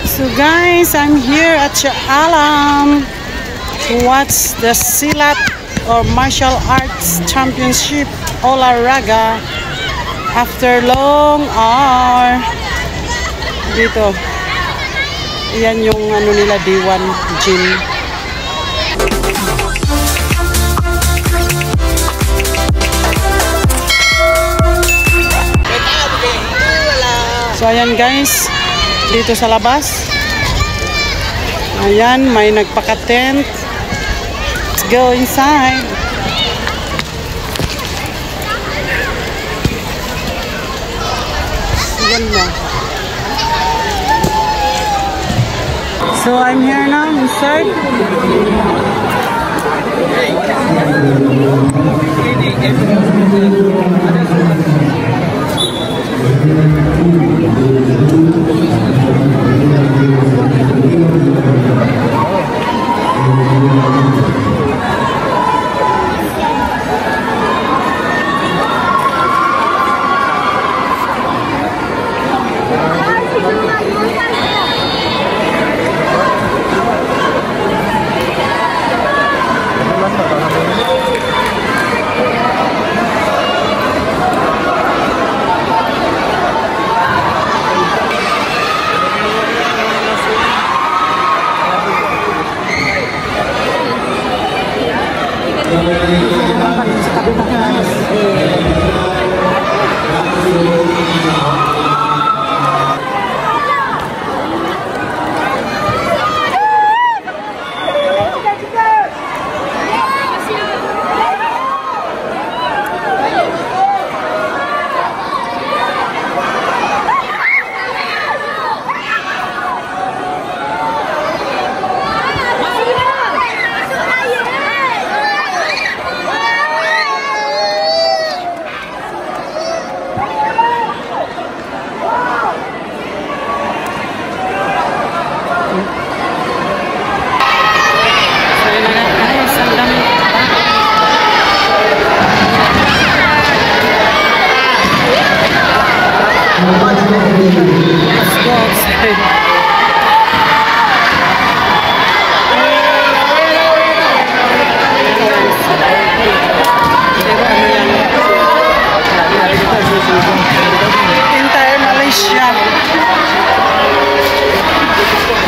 So guys, I'm here at Shaalam to watch the Silat or Martial Arts Championship Olahraga after long hour. Dito. Yan yung ano nila, D1 gym. So ayan guys, dito sa labas. Ayan, may nagpaka-tent. Let's go inside. Ayan na. So I'm here now inside.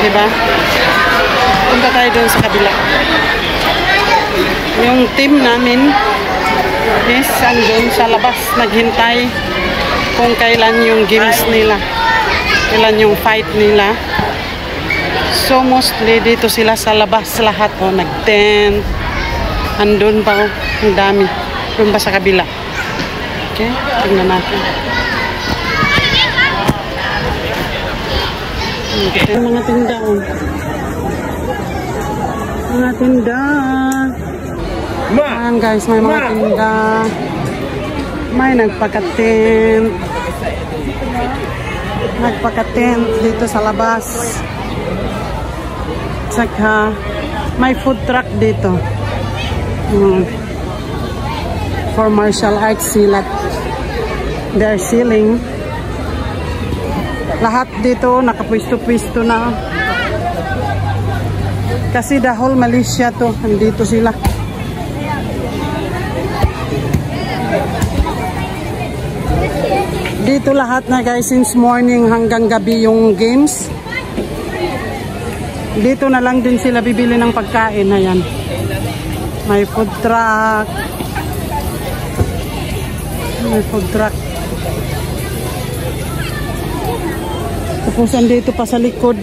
Diba? Punta tayo doon sa kabila. Yung team namin is andun sa labas naghintay kung kailan yung games nila, kailan yung fight nila. So mostly dito sila sa labas lahat, oh, nag-tent. Andun pa, oh, ang dami. Doon pa sa kabila. Okay, tingnan natin. Ito yung mga tinda, oh. Mga tinda. Ayan guys, may mga tinda. May nagpaka-tent. Nagpaka-tent dito sa labas. Tsaka may food truck dito. For martial arts silat. They're selling. Lahat dito nakapwisto-pwisto na. Kasi the whole Malaysia to, nandito sila. Dito lahat na guys, since morning hanggang gabi yung games. Dito na lang din sila bibili ng pagkain. Ayan. May food truck. May food truck. Tapos andito pa sa likod.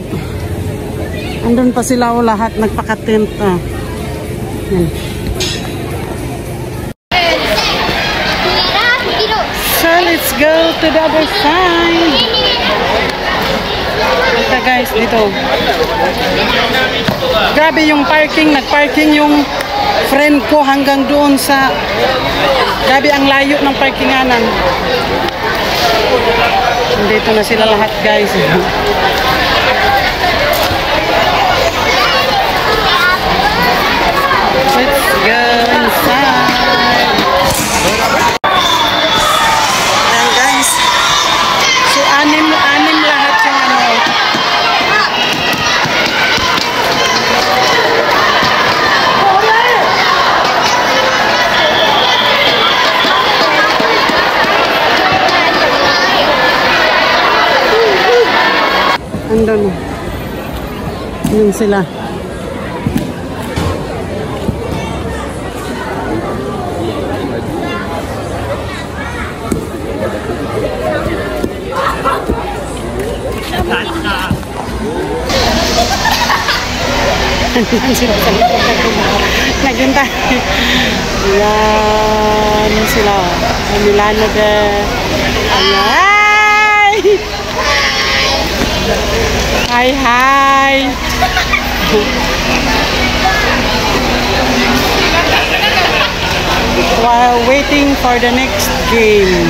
Andun pa sila, o lahat nagpaka-tent. Yan. So let's go to the other side. Ito guys, dito. Grabe yung parking. Nagparking yung friend ko hanggang doon sa... Grabe ang layo ng parkinganan. Dito na sila lahat guys. Let's go inside. Ayan guys. So anim lahat yung ano. Andun. Yun sila. Naghintay. Yan sila. Milano de. Ay! Hi, hi! While waiting for the next game.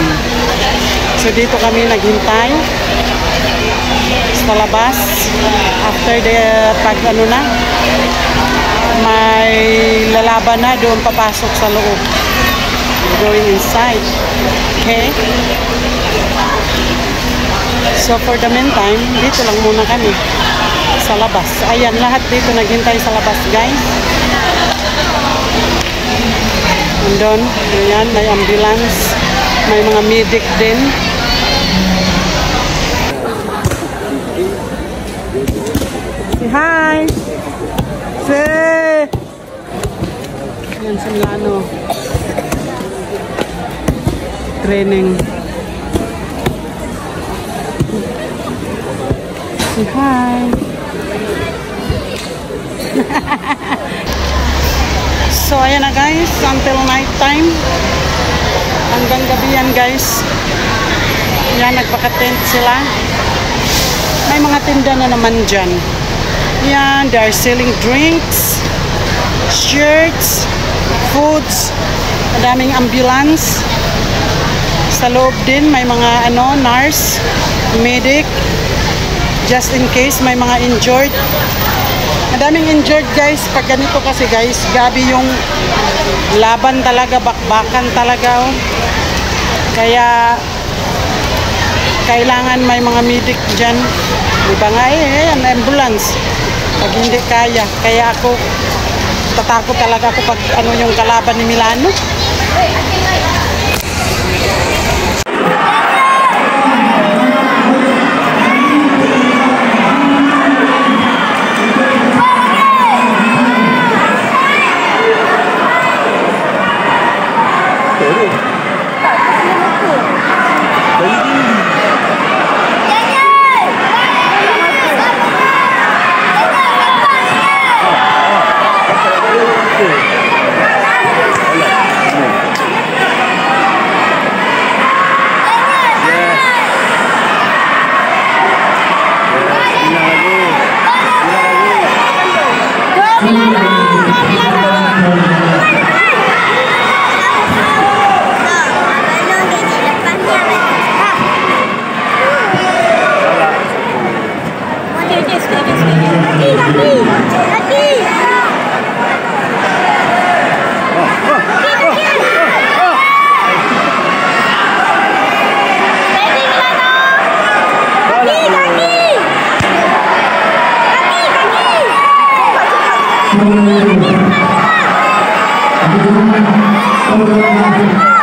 So dito kami naghintay sa labas after the may lalaban na, doon papasok sa loob, going inside. Okay, so for the meantime dito lang muna kami sa labas. Ayan, lahat dito naghintay sa labas, guys. And doon, ayan, may ambulance, may mga medic din. Say hi! Say! Yan si Milano. Training. Say hi! So, ayan na guys. Until night time. Hanggang gabi yan guys. Yan, nagpaka-tent sila. May mga tinda na naman dyan. Yan, they are selling drinks, shirts, foods. Madaming ambulance. Sa loob din, may mga nurse, medic. Just in case, may mga injured. Madaming injured guys. Pag ganito kasi guys, gabi yung laban talaga, bakbakan talaga. Oh. Kaya kailangan may mga medic dyan. Diba nga ambulance. Pag hindi kaya. Kaya ako, tatakot talaga ako pag yung kalaban ni Milano. Thank you.